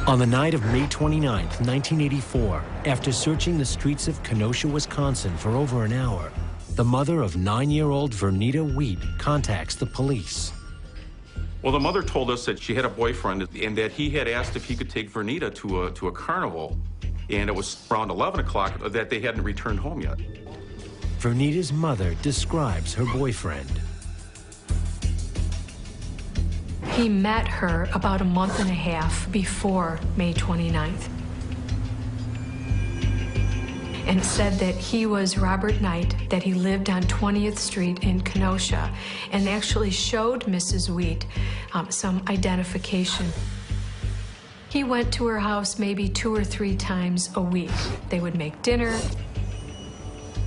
On the night of May 29, 1984, after searching the streets of Kenosha, Wisconsin for over an hour, the mother of 9-year-old Vernita Wheat contacts the police. Well, the mother told us that she had a boyfriend and that he had asked if he could take Vernita to a carnival, and it was around 11 o'clock that they hadn't returned home yet. Vernita's mother describes her boyfriend. He met her about a month and a half before May 29th and said that he was Robert Knight, that he lived on 20th Street in Kenosha, and actually showed Mrs. Wheat some identification. He went to her house maybe 2 or 3 times a week. They would make dinner.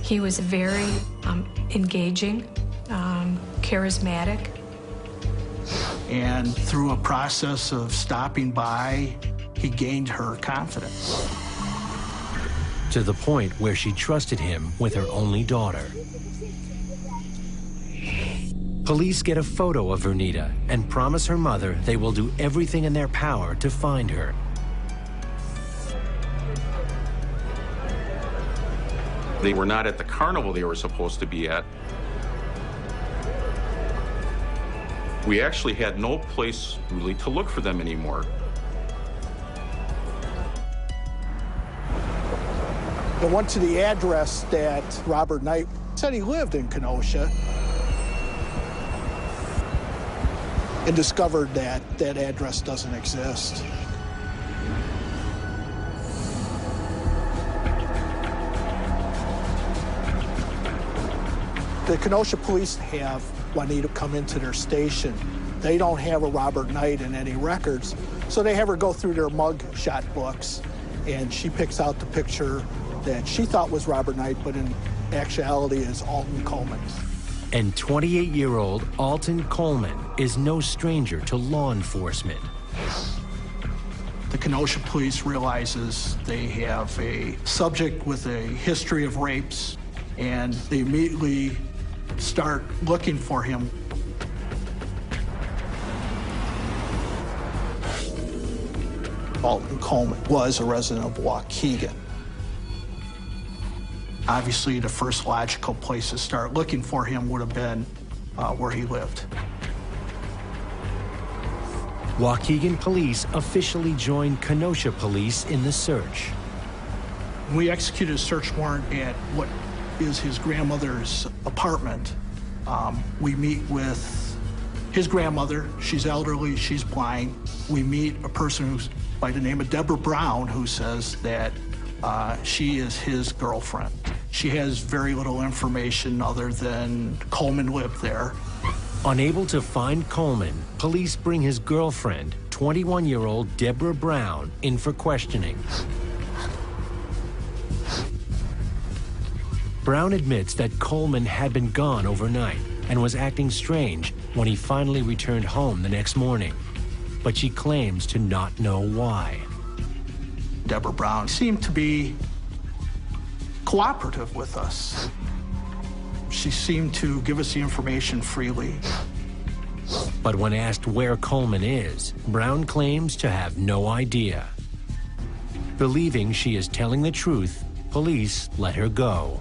He was very engaging, charismatic. And through a process of stopping by, he gained her confidence. To the point where she trusted him with her only daughter. Police get a photo of Vernita and promise her mother they will do everything in their power to find her. They were not at the carnival they were supposed to be at. We actually had no place really to look for them anymore. I went to the address that Robert Knight said he lived in Kenosha and discovered that that address doesn't exist. The Kenosha police have Juanita come into their station. They don't have a Robert Knight in any records, so they have her go through their mug shot books, and she picks out the picture that she thought was Robert Knight, but in actuality is Alton Coleman. And 28-year-old Alton Coleman is no stranger to law enforcement. The Kenosha police realizes they have a subject with a history of rapes, and they immediately start looking for him. Alton Coleman was a resident of Waukegan. Obviously, the first logical place to start looking for him would have been where he lived. Waukegan police officially joined Kenosha police in the search. We executed a search warrant at what is his grandmother's apartment. We meet with his grandmother. She's elderly, she's blind. We meet a person who's by the name of Debra Brown, who says that she is his girlfriend. She has very little information other than Coleman lived there. Unable to find Coleman, police bring his girlfriend, 21-year-old Debra Brown, in for questioning. Brown admits that Coleman had been gone overnight and was acting strange when he finally returned home the next morning. But she claims to not know why. Debra Brown seemed to be cooperative with us. She seemed to give us the information freely. But when asked where Coleman is, Brown claims to have no idea. Believing she is telling the truth, police let her go.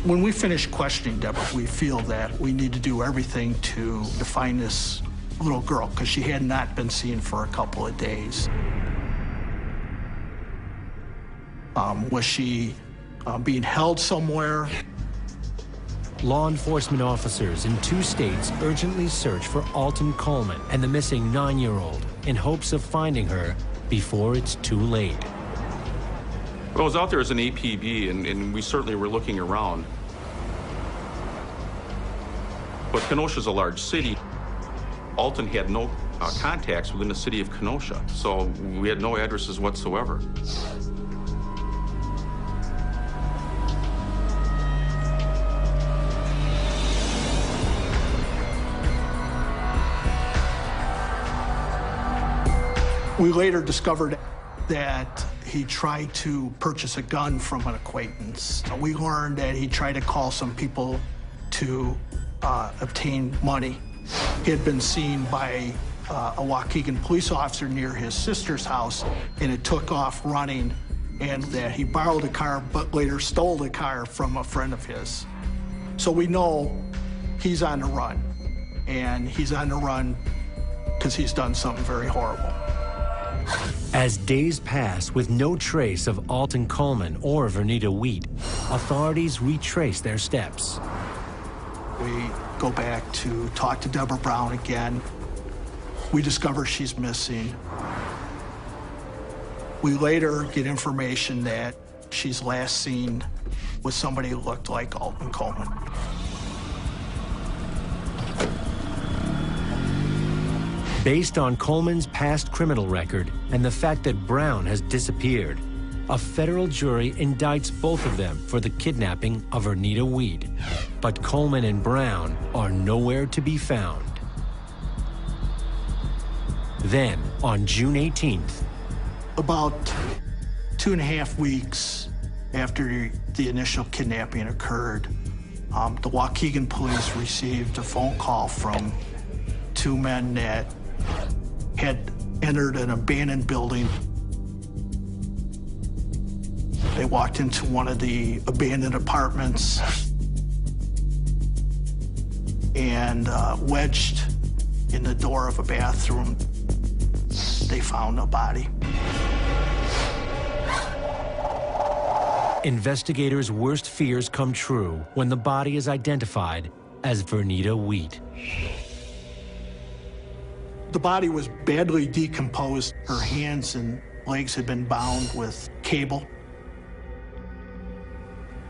When we finish questioning Debra, we feel that we need to do everything to find this little girl, because she had not been seen for a couple of days. Was she being held somewhere? Law enforcement officers in 2 states urgently search for Alton Coleman and the missing 9-year-old in hopes of finding her before it's too late. Well, I was out there as an APB, and we certainly were looking around. But Kenosha's a large city. Alton had no contacts within the city of Kenosha, so we had no addresses whatsoever. We later discovered that he tried to purchase a gun from an acquaintance. We learned that he tried to call some people to obtain money. He had been seen by a Waukegan police officer near his sister's house, and it took off running, and that he borrowed a car but later stole the car from a friend of his. So we know he's on the run, and he's on the run because he's done something very horrible. As days pass with no trace of Alton Coleman or Vernita Wheat, authorities retrace their steps. We go back to talk to Debra Brown again. We discover she's missing. We later get information that she's last seen with somebody who looked like Alton Coleman. Based on Coleman's past criminal record and the fact that Brown has disappeared, a federal jury indicts both of them for the kidnapping of Vernita Wheat. But Coleman and Brown are nowhere to be found. Then, on June 18th, about 2.5 weeks after the initial kidnapping occurred, the Waukegan police received a phone call from two men that had entered an abandoned building. They walked into one of the abandoned apartments and wedged in the door of a bathroom. They found a body. investigators' worst fears come true when the body is identified as Vernita Wheat. The body was badly decomposed. Her hands and legs had been bound with cable.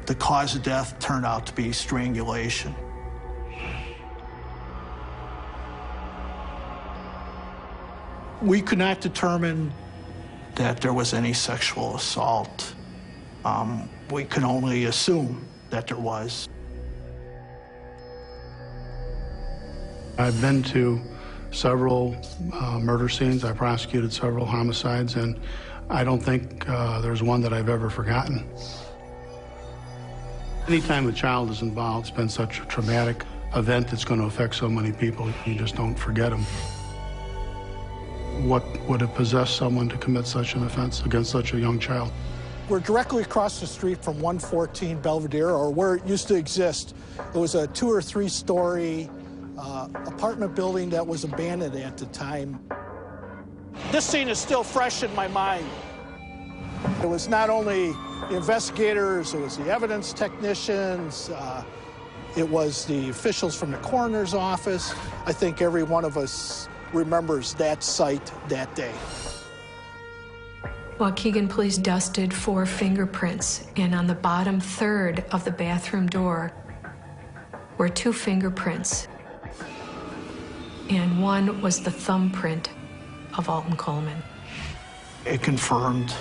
The cause of death turned out to be strangulation. We could not determine that there was any sexual assault. We could only assume that there was. I've been to several murder scenes. I prosecuted several homicides, and I don't think there's one that I've ever forgotten. Anytime a child is involved, it's been such a traumatic event that's going to affect so many people, you just don't forget them. What would have possessed someone to commit such an offense against such a young child? We're directly across the street from 114 Belvedere, or where it used to exist. It was a 2- or 3-story apartment building that was abandoned at the time. This scene is still fresh in my mind. It was not only the investigators, it was the evidence technicians, it was the officials from the coroner's office. I think every one of us remembers that site that day. Waukegan police dusted 4 fingerprints, and on the bottom third of the bathroom door were 2 fingerprints, and one was the thumbprint of Alton Coleman. It confirmed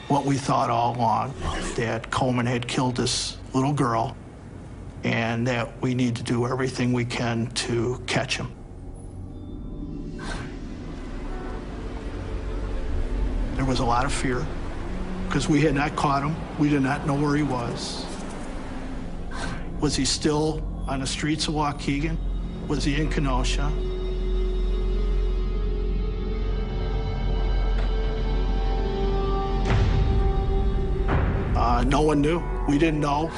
what we thought all along, that Coleman had killed this little girl, and that we need to do everything we can to catch him. There was a lot of fear, because we had not caught him. We did not know where he was. Was he still on the streets of Waukegan? Was he in Kenosha? No one knew. We didn't know.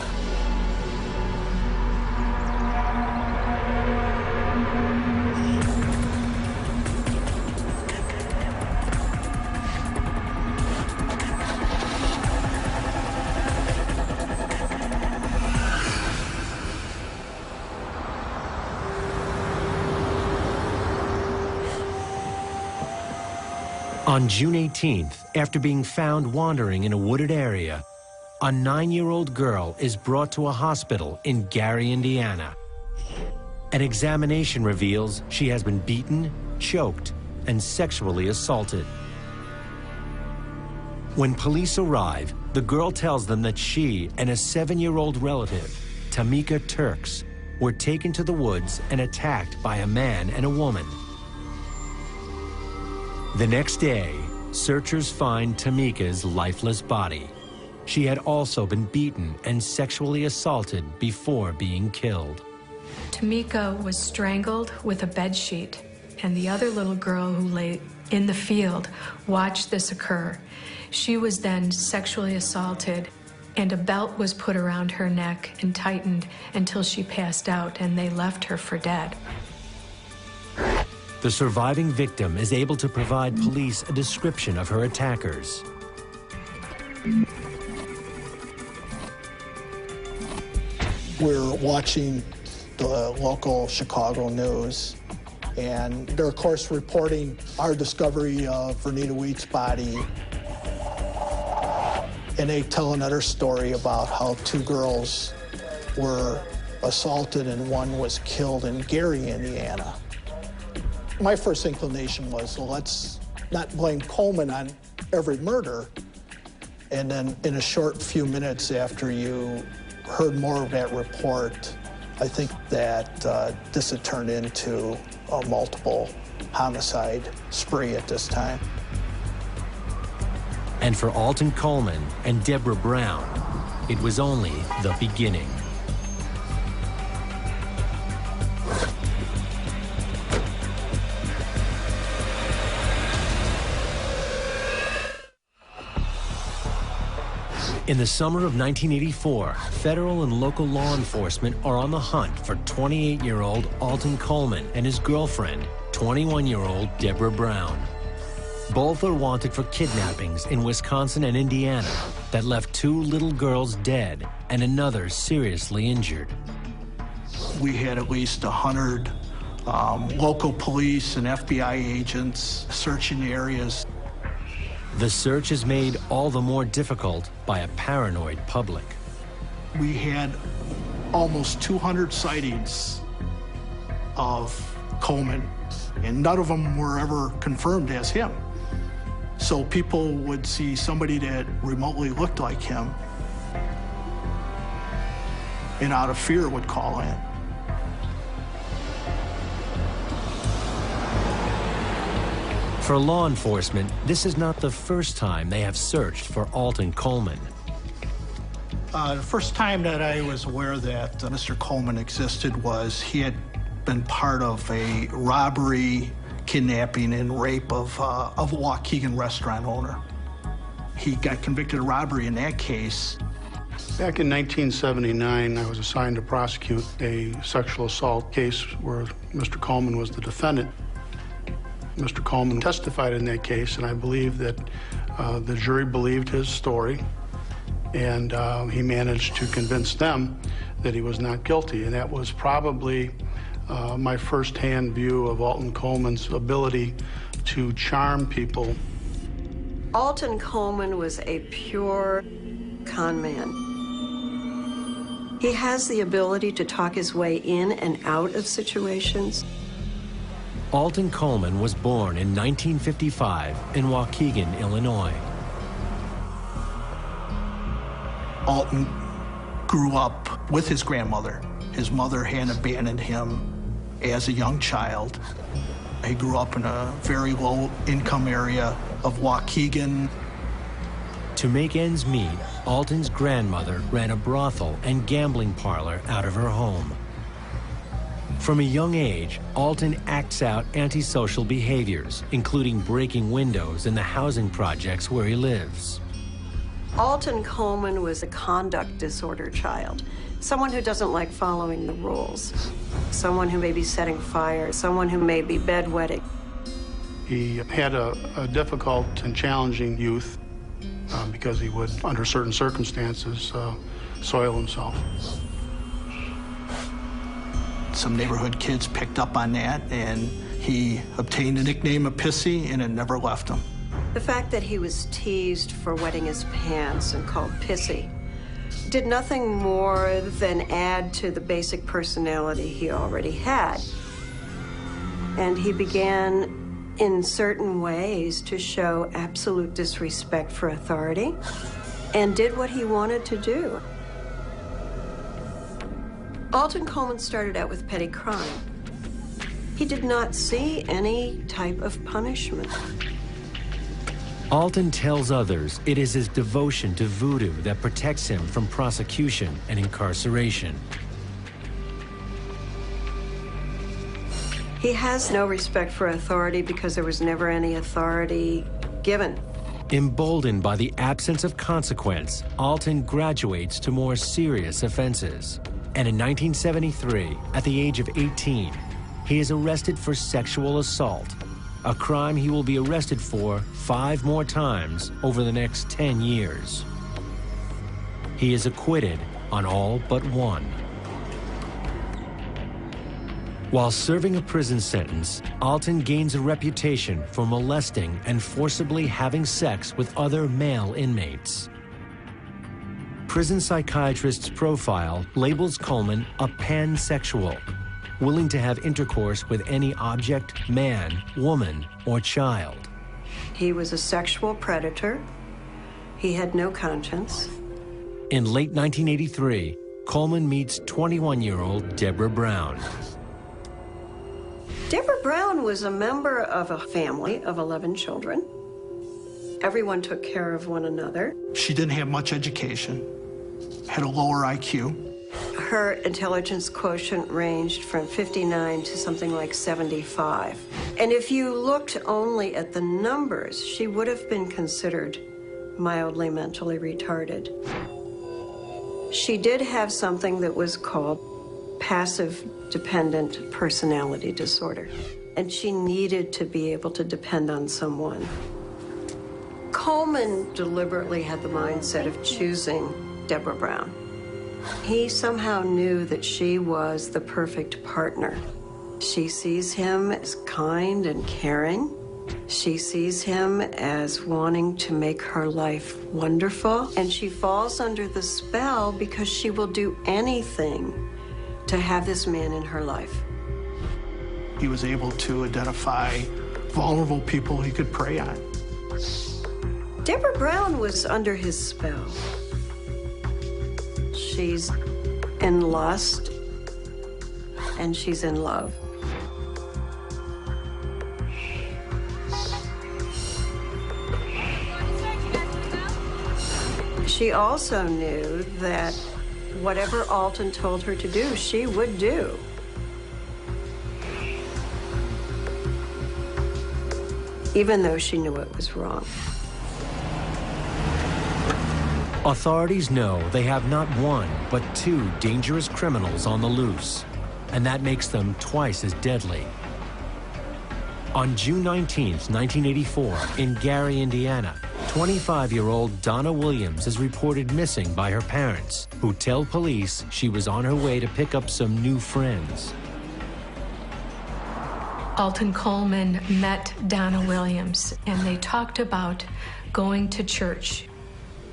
On June 18th, after being found wandering in a wooded area, a 9-year-old girl is brought to a hospital in Gary, Indiana. An examination reveals she has been beaten, choked, and sexually assaulted. When police arrive, the girl tells them that she and a 7-year-old relative, Tamika Turks, were taken to the woods and attacked by a man and a woman. The next day, searchers find Tamika's lifeless body. She had also been beaten and sexually assaulted before being killed. Tamika was strangled with a bedsheet, and the other little girl who lay in the field watched this occur. She was then sexually assaulted, and a belt was put around her neck and tightened until she passed out, and they left her for dead. The surviving victim is able to provide police a description of her attackers. We're watching the local Chicago news, and they're, of course, reporting our discovery of Vernita Wheat's body. And they tell another story about how 2 girls were assaulted and 1 was killed in Gary, Indiana. My first inclination was, well, let's not blame Coleman on every murder. And then in a short few minutes after you heard more of that report, I think that this had turned into a multiple homicide spree at this time. And for Alton Coleman and Debra Brown, it was only the beginning. In the summer of 1984, federal and local law enforcement are on the hunt for 28-year-old Alton Coleman and his girlfriend, 21-year-old Debra Brown. Both are wanted for kidnappings in Wisconsin and Indiana that left 2 little girls dead and another seriously injured. We had at least 100 local police and FBI agents searching the areas. The search is made all the more difficult by a paranoid public. We had almost 200 sightings of Coleman, and none of them were ever confirmed as him. So people would see somebody that remotely looked like him, and out of fear would call in. For law enforcement, this is not the first time they have searched for Alton Coleman. The first time that I was aware that Mr. Coleman existed was he had been part of a robbery, kidnapping, and rape of a Waukegan restaurant owner. He got convicted of robbery in that case. Back in 1979, I was assigned to prosecute a sexual assault case where Mr. Coleman was the defendant. Mr. Coleman testified in that case, and I believe that the jury believed his story, and he managed to convince them that he was not guilty. And that was probably my first-hand view of Alton Coleman's ability to charm people. Alton Coleman was a pure con man. He has the ability to talk his way in and out of situations. Alton Coleman was born in 1955 in Waukegan, Illinois. Alton grew up with his grandmother. His mother had abandoned him as a young child. He grew up in a very low-income area of Waukegan. To make ends meet, Alton's grandmother ran a brothel and gambling parlor out of her home. From a young age, Alton acts out antisocial behaviors, including breaking windows in the housing projects where he lives. Alton Coleman was a conduct disorder child, someone who doesn't like following the rules, someone who may be setting fires, someone who may be bedwetting. He had a difficult and challenging youth because he would, under certain circumstances, soil himself. Some neighborhood kids picked up on that, and he obtained the nickname of Pissy, and it never left him. The fact that he was teased for wetting his pants and called Pissy did nothing more than add to the basic personality he already had. And he began, in certain ways, to show absolute disrespect for authority and did what he wanted to do. Alton Coleman started out with petty crime. He did not see any type of punishment. Alton tells others it is his devotion to voodoo that protects him from prosecution and incarceration. He has no respect for authority because there was never any authority given. Emboldened by the absence of consequence, Alton graduates to more serious offenses. And in 1973, at the age of 18, he is arrested for sexual assault, a crime he will be arrested for 5 more times over the next 10 years. He is acquitted on all but one. While serving a prison sentence, Alton gains a reputation for molesting and forcibly having sex with other male inmates. Prison psychiatrist's profile labels Coleman a pansexual, willing to have intercourse with any object, man, woman, or child. He was a sexual predator. He had no conscience. In late 1983, Coleman meets 21-year-old Debra Brown. Debra Brown was a member of a family of 11 children. Everyone took care of one another. She didn't have much education, had a lower IQ. Her intelligence quotient ranged from 59 to something like 75. And if you looked only at the numbers, she would have been considered mildly mentally retarded. She did have something that was called passive dependent personality disorder, and she needed to be able to depend on someone. Coleman deliberately had the mindset of choosing Debra Brown. He somehow knew that she was the perfect partner. She sees him as kind and caring. She sees him as wanting to make her life wonderful, and she falls under the spell because she will do anything to have this man in her life. He was able to identify vulnerable people he could prey on. Debra Brown was under his spell. She's in lust, and she's in love. She also knew that whatever Alton told her to do, she would do. Even though she knew it was wrong. Authorities know they have not one, but 2 dangerous criminals on the loose, and that makes them twice as deadly. On June 19, 1984, in Gary, Indiana, 25-year-old Donna Williams is reported missing by her parents, who tell police she was on her way to pick up some new friends. Alton Coleman met Donna Williams, and they talked about going to church.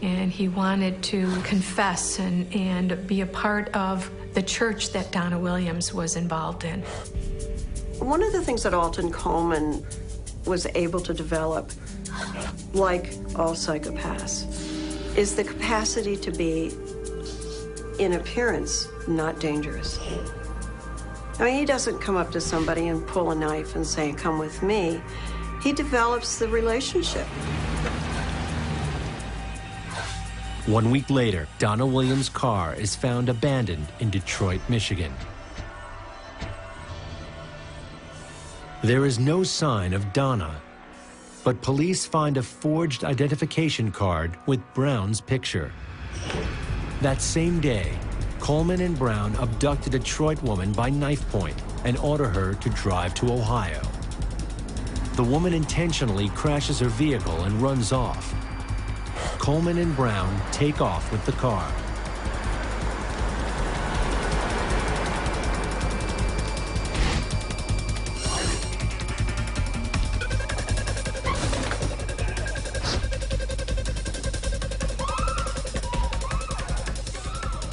And he wanted to confess and be a part of the church that Donna Williams was involved in. One of the things that Alton Coleman was able to develop, like all psychopaths, is the capacity to be, in appearance, not dangerous. I mean, he doesn't come up to somebody and pull a knife and say, "Come with me." He develops the relationship. 1 week later, Donna Williams' car is found abandoned in Detroit, Michigan. There is no sign of Donna, but police find a forged identification card with Brown's picture. That same day, Coleman and Brown abduct a Detroit woman by knife point and order her to drive to Ohio. The woman intentionally crashes her vehicle and runs off. Coleman and Brown take off with the car.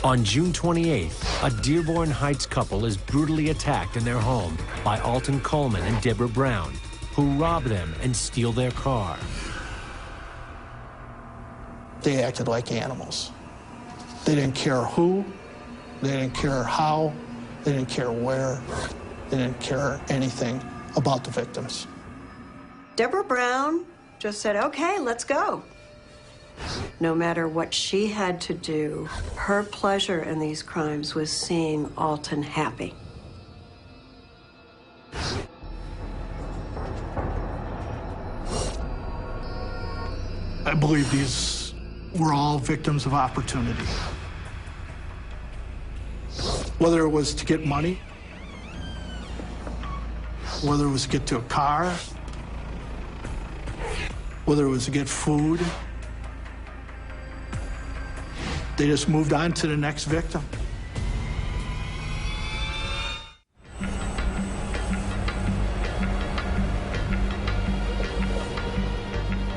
On June 28th, a Dearborn Heights couple is brutally attacked in their home by Alton Coleman and Debra Brown, who rob them and steal their car. They acted like animals. They didn't care who, they didn't care how, they didn't care where, they didn't care anything about the victims. Debra Brown just said, "Okay, let's go." No matter what she had to do, her pleasure in these crimes was seeing Alton happy. I believe these were all victims of opportunity. Whether it was to get money, whether it was to get to a car, whether it was to get food, they just moved on to the next victim.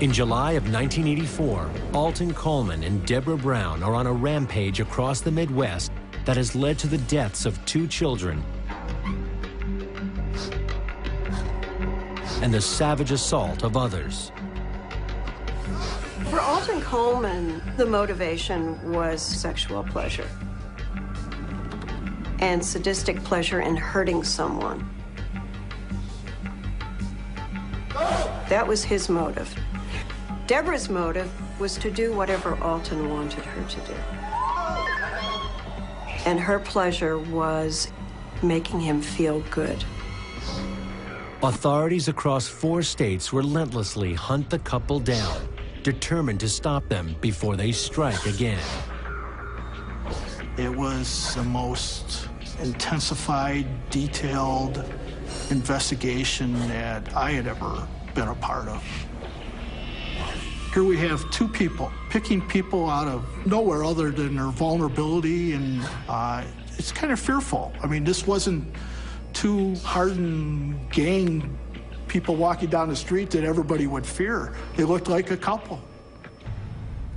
In July of 1984, Alton Coleman and Debra Brown are on a rampage across the Midwest that has led to the deaths of 2 children and the savage assault of others. For Alton Coleman, the motivation was sexual pleasure and sadistic pleasure in hurting someone. That was his motive. Debra's motive was to do whatever Alton wanted her to do. And her pleasure was making him feel good. Authorities across 4 states relentlessly hunt the couple down, determined to stop them before they strike again. It was the most intensified, detailed investigation that I had ever been a part of. Here we have 2 people picking people out of nowhere other than their vulnerability, and it's kind of fearful. I mean, this wasn't 2 hardened gang people walking down the street that everybody would fear. They looked like a couple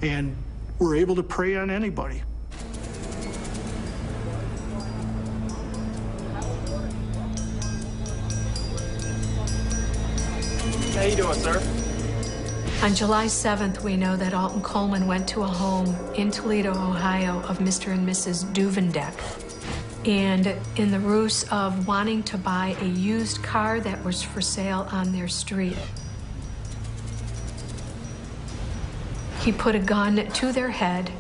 and were able to prey on anybody. How you doing, sir? On July 7th, we know that Alton Coleman went to a home in Toledo, Ohio, of Mr. and Mrs. Duvendeck. And in the ruse of wanting to buy a used car that was for sale on their street, he put a gun to their head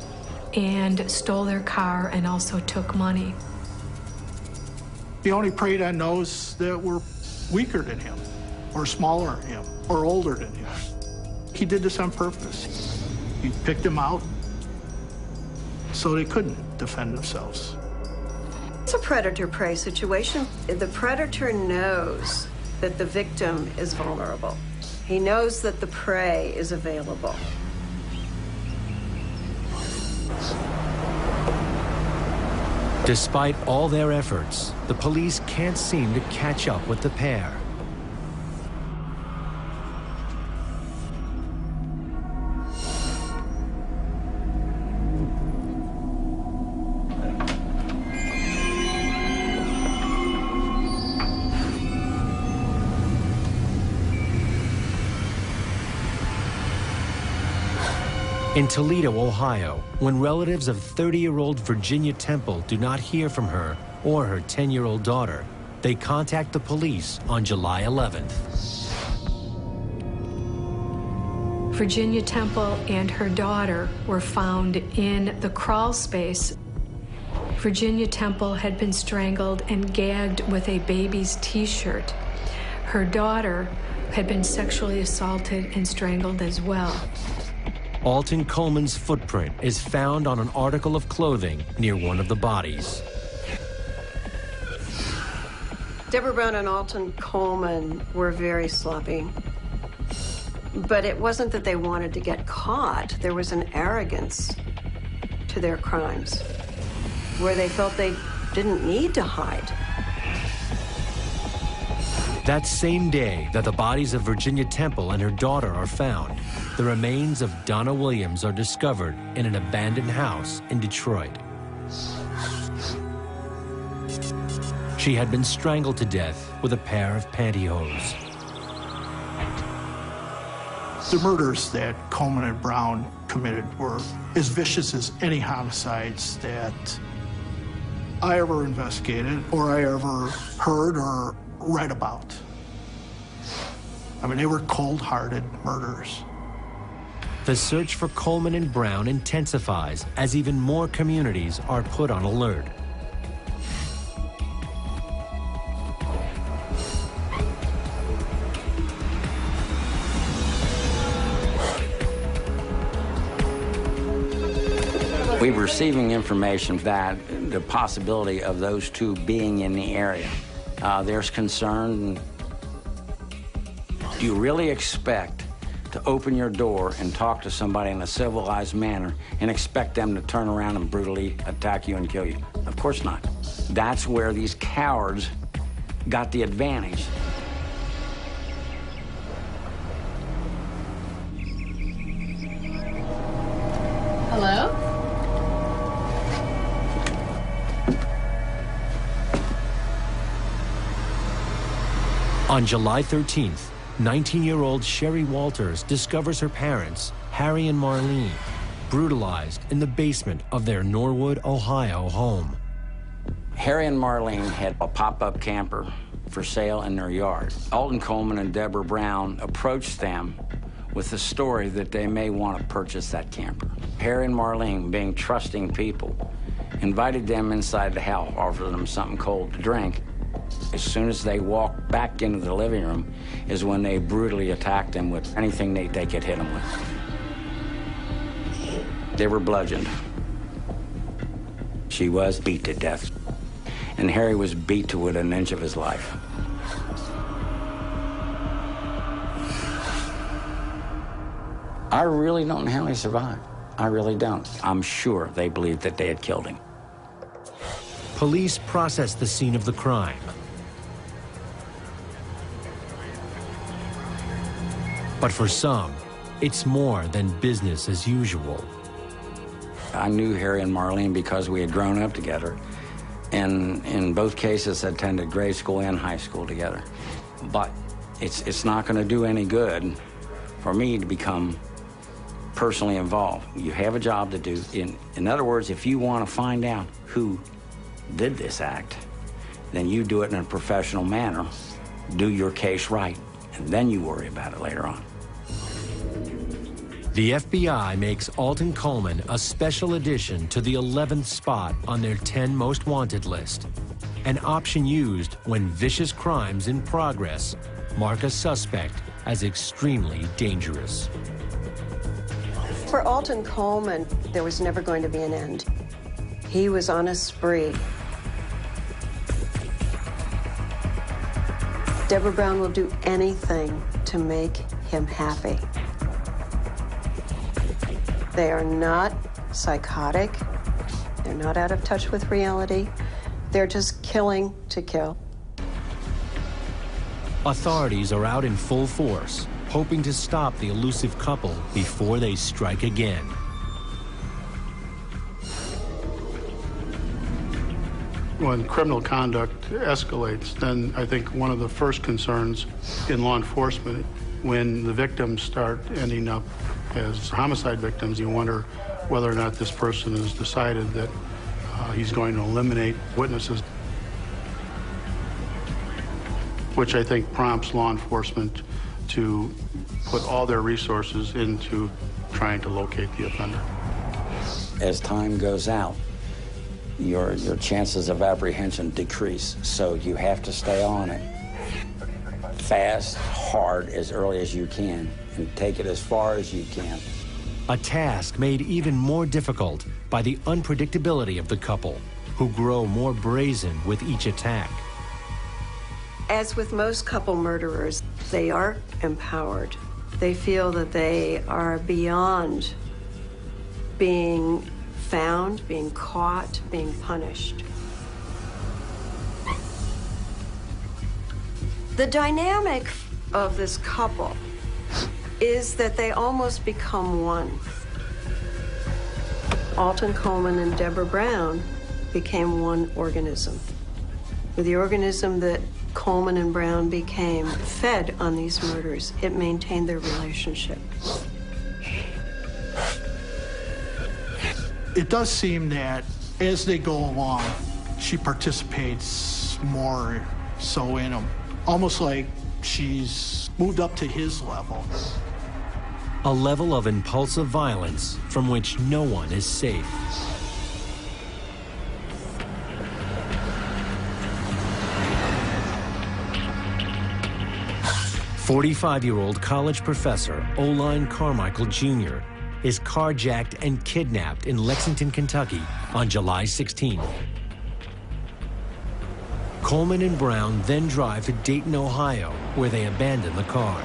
and stole their car and also took money. He only preyed on those that were weaker than him, or smaller than him, or older than him. He did this on purpose. He picked them out so they couldn't defend themselves. It's a predator-prey situation. The predator knows that the victim is vulnerable. He knows that the prey is available. Despite all their efforts, the police can't seem to catch up with the pair. In Toledo, Ohio, when relatives of 30-year-old Virginia Temple do not hear from her or her 10-year-old daughter, they contact the police on July 11th. Virginia Temple and her daughter were found in the crawl space. Virginia Temple had been strangled and gagged with a baby's T-shirt. Her daughter had been sexually assaulted and strangled as well. Alton Coleman's footprint is found on an article of clothing near one of the bodies. Debra Brown and Alton Coleman were very sloppy. But it wasn't that they wanted to get caught. There was an arrogance to their crimes where they felt they didn't need to hide. That same day that the bodies of Virginia Temple and her daughter are found, the remains of Donna Williams are discovered in an abandoned house in Detroit. She had been strangled to death with a pair of pantyhose. The murders that Coleman and Brown committed were as vicious as any homicides that I ever investigated or I ever heard or read about. I mean, they were cold-hearted murders. The search for Coleman and Brown intensifies as even more communities are put on alert. We were receiving information that the possibility of those two being in the area. There's concern. Do you really expect to open your door and talk to somebody in a civilized manner and expect them to turn around and brutally attack you and kill you? Of course not. That's where these cowards got the advantage. Hello? On July 13th, 19-year-old Sherry Walters discovers her parents, Harry and Marlene, brutalized in the basement of their Norwood, Ohio home. Harry and Marlene had a pop-up camper for sale in their yard. Alton Coleman and Debra Brown approached them with the story that they may want to purchase that camper. Harry and Marlene, being trusting people, invited them inside the house, offered them something cold to drink. As soon as they walked back into the living room is when they brutally attacked them with anything they could hit them with. They were bludgeoned. She was beat to death. And Harry was beat to within an inch of his life. I really don't know how he survived. I really don't. I'm sure they believed that they had killed him. Police processed the scene of the crime. But for some, it's more than business as usual. I knew Harry and Marlene because we had grown up together. And in both cases, attended grade school and high school together. But it's not going to do any good for me to become personally involved. You have a job to do. In other words, if you want to find out who did this act, then you do it in a professional manner. Do your case right, and then you worry about it later on. The FBI makes Alton Coleman a special addition to the 11th spot on their 10 most wanted list, an option used when vicious crimes in progress mark a suspect as extremely dangerous. For Alton Coleman, there was never going to be an end. He was on a spree. Debra Brown will do anything to make him happy. They are not psychotic. They're not out of touch with reality. They're just killing to kill. Authorities are out in full force, hoping to stop the elusive couple before they strike again. When criminal conduct escalates, then I think one of the first concerns in law enforcement, when the victims start ending up as homicide victims, you wonder whether or not this person has decided that he's going to eliminate witnesses, which I think prompts law enforcement to put all their resources into trying to locate the offender. As time goes out, your chances of apprehension decrease, so you have to stay on it fast, hard, as early as you can, and take it as far as you can. A task made even more difficult by the unpredictability of the couple, who grow more brazen with each attack. As with most couple murderers, they are empowered. They feel that they are beyond being found, being caught, being punished. The dynamic of this couple is that they almost become one. Alton Coleman and Debra Brown became one organism. The organism that Coleman and Brown became fed on these murders. It maintained their relationship. It does seem that as they go along, she participates more so in them, almost like she's moved up to his level. A level of impulsive violence from which no one is safe. "45-year-old college professor Oline Carmichael Jr. is carjacked and kidnapped in Lexington, Kentucky on July 16th. Coleman and Brown then drive to Dayton, Ohio, where they abandon the car.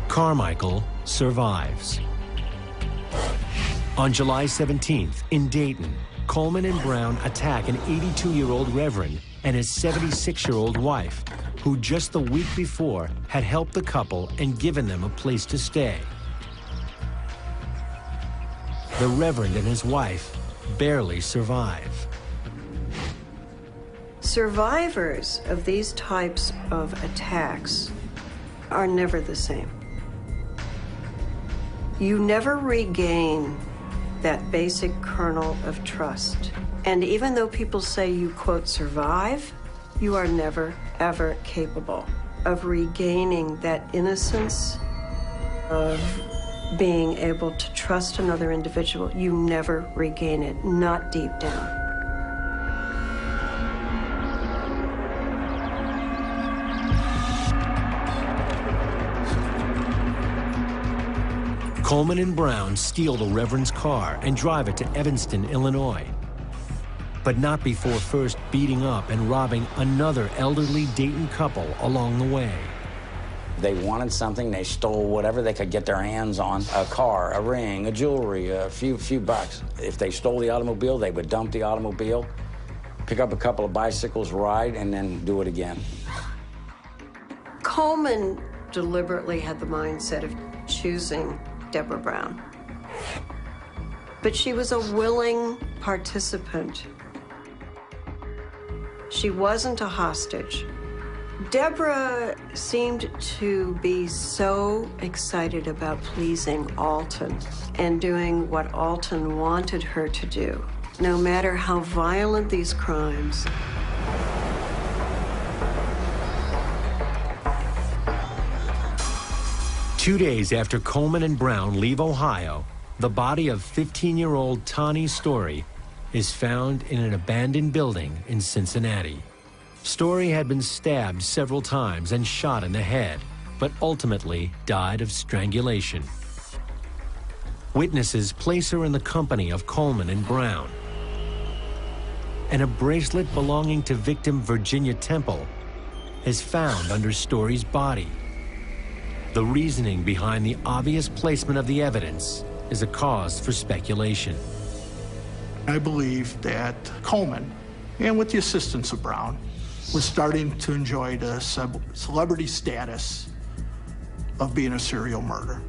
Carmichael survives. On July 17th, in Dayton, Coleman and Brown attack an 82-year-old reverend and his 76-year-old wife, who just the week before had helped the couple and given them a place to stay. The reverend and his wife barely survive. Survivors of these types of attacks are never the same. You never regain that basic kernel of trust. And even though people say you, quote, survive, you are never, ever capable of regaining that innocence, of being able to trust another individual. You never regain it, not deep down. Coleman and Brown steal the reverend's car and drive it to Evanston, Illinois, but not before first beating up and robbing another elderly Dayton couple along the way. They wanted something, they stole whatever they could get their hands on, a car, a ring, a jewelry, a few bucks. If they stole the automobile, they would dump the automobile, pick up a couple of bicycles, ride, and then do it again. Coleman deliberately had the mindset of choosing Debra Brown. But she was a willing participant. She wasn't a hostage. Debra seemed to be so excited about pleasing Alton and doing what Alton wanted her to do, no matter how violent these crimes. Two days after Coleman and Brown leave Ohio, the body of 15-year-old Tawny Story is found in an abandoned building in Cincinnati. Story had been stabbed several times and shot in the head, but ultimately died of strangulation. Witnesses place her in the company of Coleman and Brown. And a bracelet belonging to victim Virginia Temple is found under Story's body. The reasoning behind the obvious placement of the evidence is a cause for speculation. I believe that Coleman, and with the assistance of Brown, was starting to enjoy the celebrity status of being a serial murderer.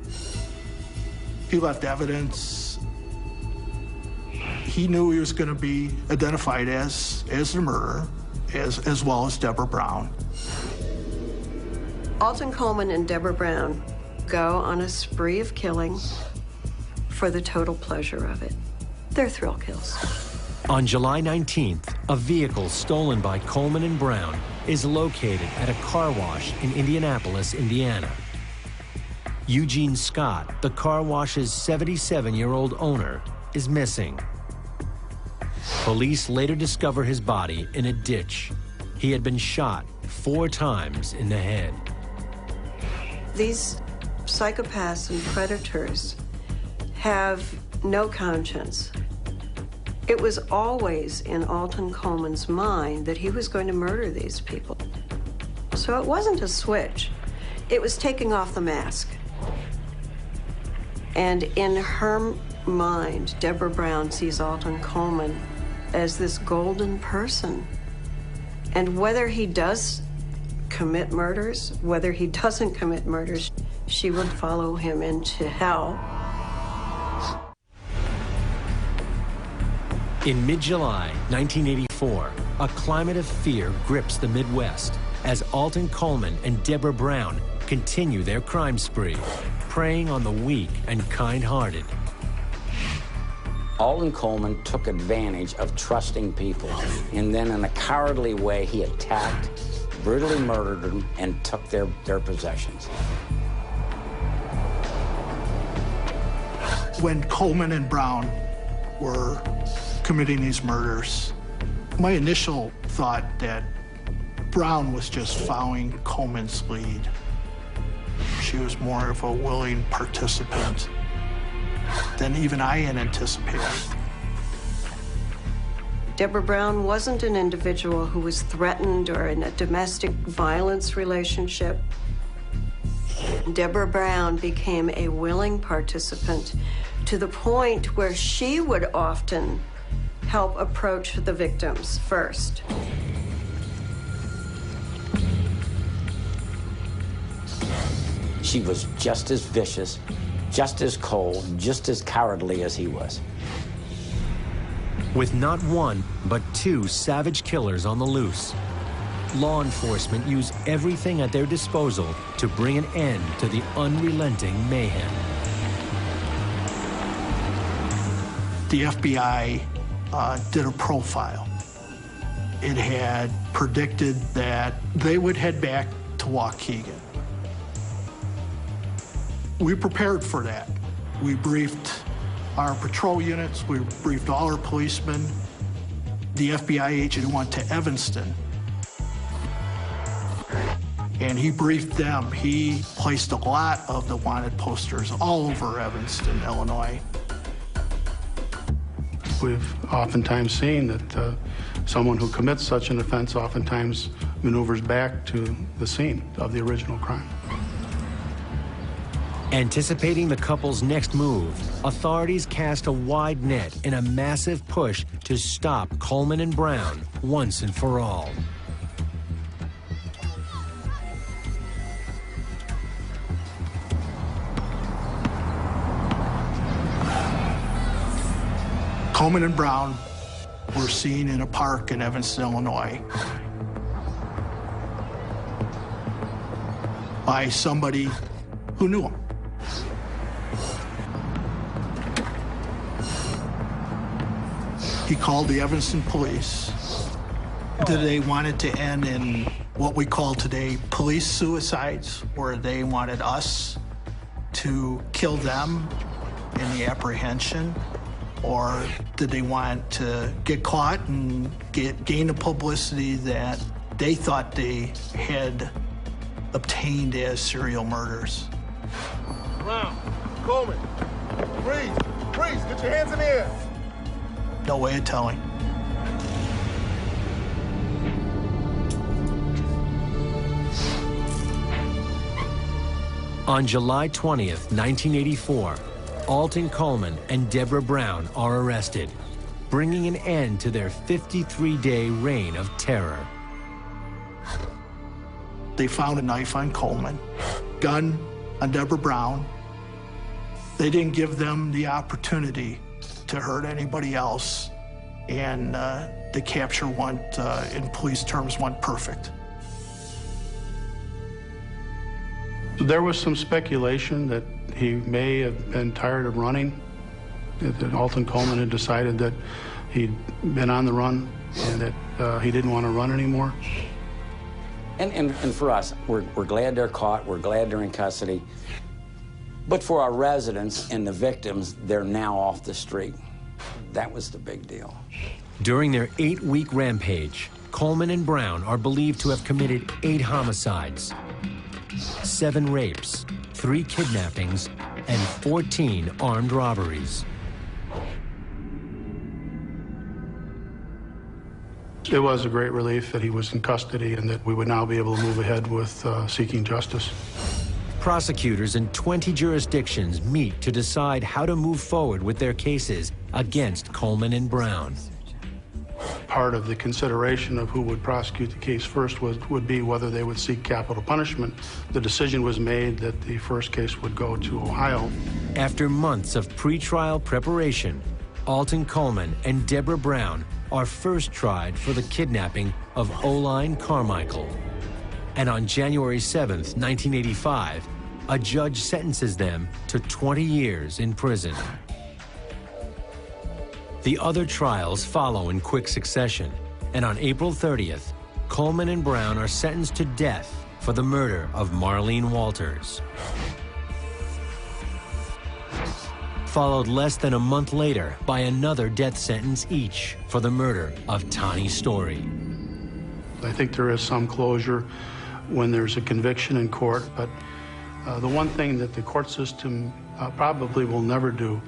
He left evidence. He knew he was going to be identified as the murderer, as well as Debra Brown. Alton Coleman and Debra Brown go on a spree of killing for the total pleasure of it. They're thrill kills. On July 19th, a vehicle stolen by Coleman and Brown is located at a car wash in Indianapolis, Indiana. Eugene Scott, the car wash's 77-year-old owner, is missing. Police later discover his body in a ditch. He had been shot 4 times in the head. These psychopaths and predators have no conscience. It was always in Alton Coleman's mind that he was going to murder these people. So it wasn't a switch. It was taking off the mask. And in her mind, Debra Brown sees Alton Coleman as this golden person. And whether he does commit murders, whether he doesn't commit murders, she would follow him into hell. In mid-July 1984, a climate of fear grips the Midwest as Alton Coleman and Debra Brown continue their crime spree, preying on the weak and kind-hearted. Alton Coleman took advantage of trusting people, and then in a cowardly way, he attacked, brutally murdered them, and took their possessions. When Coleman and Brown were committing these murders, My initial thought that Brown was just following Coleman's lead. She was more of a willing participant than even I had anticipated. Debra Brown wasn't an individual who was threatened or in a domestic violence relationship. Debra Brown became a willing participant to the point where she would often help approach the victims first. She was just as vicious, just as cold, just as cowardly as he was. With not one, but two savage killers on the loose, law enforcement used everything at their disposal to bring an end to the unrelenting mayhem. The FBI did a profile. It had predicted that they would head back to Waukegan. We prepared for that. We briefed our patrol units, we briefed all our policemen. The FBI agent went to Evanston, and he briefed them. He placed a lot of the wanted posters all over Evanston, Illinois. We've oftentimes seen that someone who commits such an offense oftentimes maneuvers back to the scene of the original crime. Anticipating the couple's next move, authorities cast a wide net in a massive push to stop Coleman and Brown once and for all. Coleman and Brown were seen in a park in Evanston, Illinois, by somebody who knew them. He called the Evanston police. They wanted to end in what we call today police suicides, where they wanted us to kill them in the apprehension, or did they want to get caught and gain the publicity that they thought they had obtained as serial murders? Brown, Coleman, freeze, freeze, get your hands in the air. No way of telling. On July 20th, 1984, Alton Coleman and Debra Brown are arrested, bringing an end to their 53-day reign of terror. They found a knife on Coleman, gun on Debra Brown. They didn't give them the opportunity to hurt anybody else, and the capture went, in police terms, went perfect. There was some speculation that he may have been tired of running, that Alton Coleman had decided that he'd been on the run and that he didn't want to run anymore. And for us, we're glad they're caught, we're glad they're in custody. But for our residents and the victims, they're now off the street. That was the big deal. During their 8-week rampage, Coleman and Brown are believed to have committed 8 homicides, 7 rapes, 3 kidnappings, and 14 armed robberies. It was a great relief that he was in custody and that we would now be able to move ahead with seeking justice. Prosecutors in 20 jurisdictions meet to decide how to move forward with their cases against Coleman and Brown. Part of the consideration of who would prosecute the case first would be whether they would seek capital punishment. The decision was made that the first case would go to Ohio. After months of pretrial preparation, Alton Coleman and Debra Brown are first tried for the kidnapping of Oline Carmichael. And on January 7th, 1985, a judge sentences them to 20 years in prison. The other trials follow in quick succession, and on April 30th, Coleman and Brown are sentenced to death for the murder of Marlene Walters. followed less than a month later by another death sentence each for the murder of Tani Story. I think there is some closure when there's a conviction in court, but the one thing that the court system probably will never do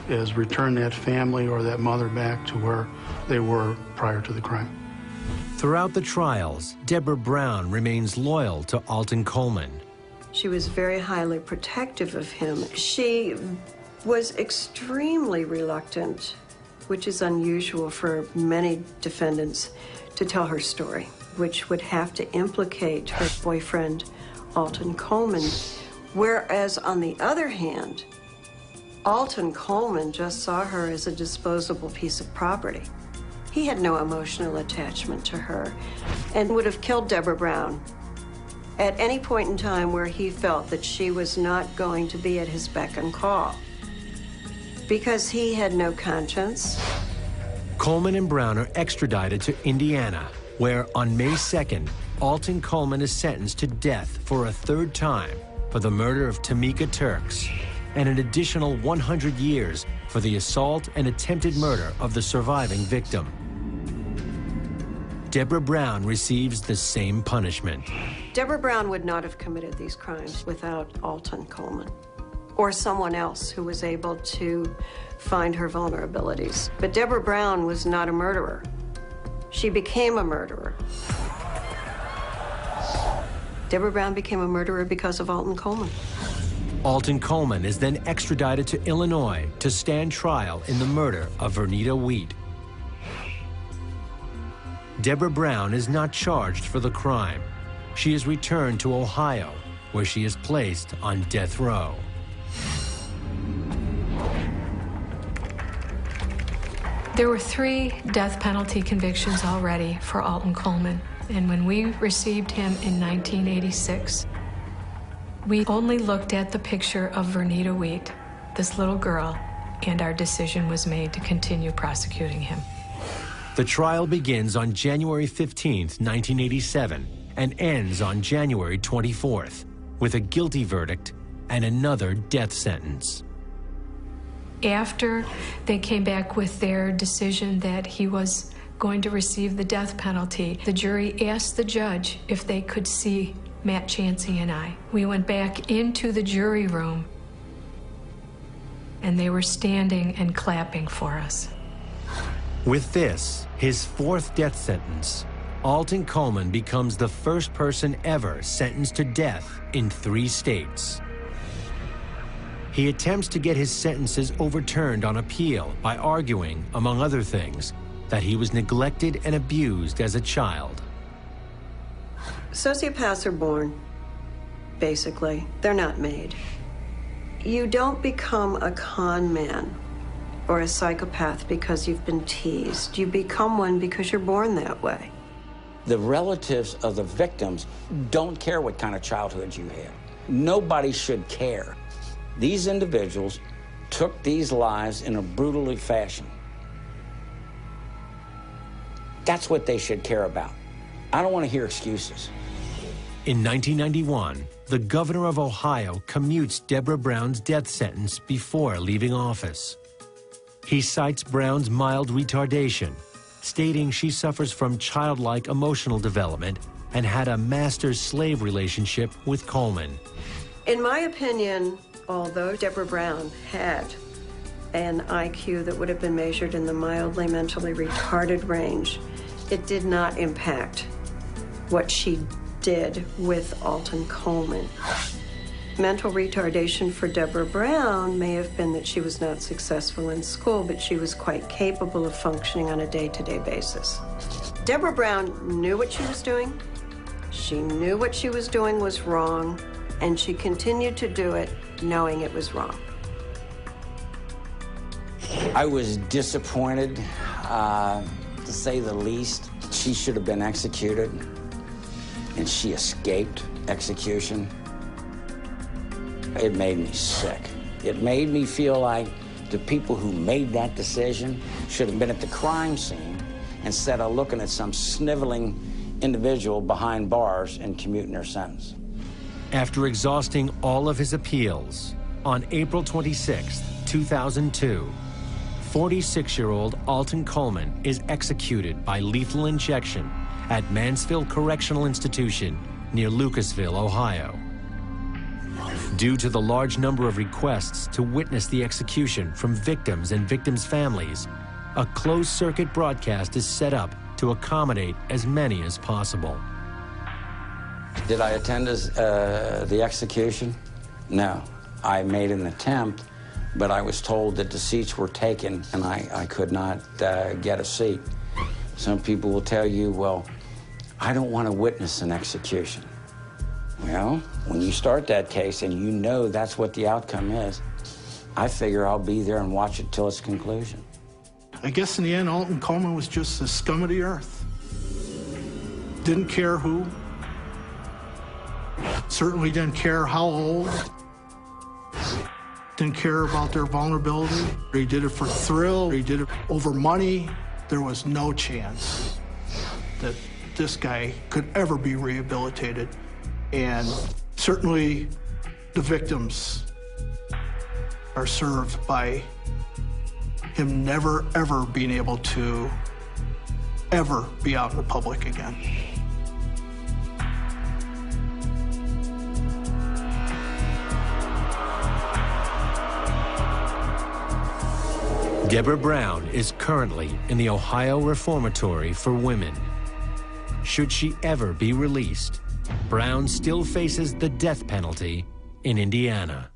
is return that family or that mother back to where they were prior to the crime. Throughout the trials, Debra Brown remains loyal to Alton Coleman. She was very highly protective of him. She was extremely reluctant, which is unusual for many defendants, to tell her story, which would have to implicate her boyfriend, Alton Coleman. Whereas, on the other hand, Alton Coleman just saw her as a disposable piece of property. He had no emotional attachment to her and would have killed Debra Brown at any point in time where he felt that she was not going to be at his beck and call, because he had no conscience. Coleman and Brown are extradited to Indiana, where on May 2nd, Alton Coleman is sentenced to death for a third time for the murder of Tamika Turks, and an additional 100 years for the assault and attempted murder of the surviving victim. Debra Brown receives the same punishment. Debra Brown would not have committed these crimes without Alton Coleman or someone else who was able to find her vulnerabilities. But Debra Brown was not a murderer. She became a murderer. Debra Brown became a murderer because of Alton Coleman. Alton Coleman is then extradited to Illinois to stand trial in the murder of Vernita Wheat. Debra Brown is not charged for the crime. She is returned to Ohio, where she is placed on death row. There were 3 death penalty convictions already for Alton Coleman, and when we received him in 1986, we only looked at the picture of Vernita Wheat, this little girl, and our decision was made to continue prosecuting him. The trial begins on January 15th, 1987, and ends on January 24th, with a guilty verdict and another death sentence. After they came back with their decision that he was going to receive the death penalty, the jury asked the judge if they could see Matt Chansey and I. We went back into the jury room, and they were standing and clapping for us. With this, his 4th death sentence, Alton Coleman becomes the first person ever sentenced to death in 3 states. He attempts to get his sentences overturned on appeal by arguing, among other things, that he was neglected and abused as a child. Sociopaths are born, basically. They're not made. You don't become a con man or a psychopath because you've been teased. You become one because you're born that way. The relatives of the victims don't care what kind of childhood you had. Nobody should care. These individuals took these lives in a brutal fashion. That's what they should care about. I don't want to hear excuses. In 1991, the governor of Ohio commutes Debra Brown's death sentence before leaving office. He cites Brown's mild retardation, stating she suffers from childlike emotional development and had a master-slave relationship with Coleman. In my opinion, although Debra Brown had an IQ that would have been measured in the mildly mentally retarded range, it did not impact what she did with Alton Coleman. Mental retardation for Debra Brown may have been that she was not successful in school, but she was quite capable of functioning on a day-to-day basis. Debra Brown knew what she was doing. She knew what she was doing was wrong, and she continued to do it knowing it was wrong. I was disappointed, to say the least. She should have been executed, and she escaped execution. It made me sick. It made me feel like the people who made that decision should have been at the crime scene instead of looking at some sniveling individual behind bars and commuting their sentence. After exhausting all of his appeals, on April 26th, 2002, 46-year-old Alton Coleman is executed by lethal injection at Mansfield Correctional Institution near Lucasville, Ohio. Due to the large number of requests to witness the execution from victims and victims' families, a closed-circuit broadcast is set up to accommodate as many as possible. Did I attend the execution? No. I made an attempt, but I was told that the seats were taken and I could not get a seat. Some people will tell you, well, I don't want to witness an execution. Well, when you start that case and you know that's what the outcome is, I figure I'll be there and watch it till its conclusion. I guess in the end, Alton Coleman was just the scum of the earth. Didn't care who. Certainly didn't care how old. Didn't care about their vulnerability. He did it for thrill. He did it over money. There was no chance that this guy could ever be rehabilitated. And certainly the victims are served by him never, ever being able to ever be out in the public again. Debra Brown is currently in the Ohio Reformatory for Women. Should she ever be released, Brown still faces the death penalty in Indiana.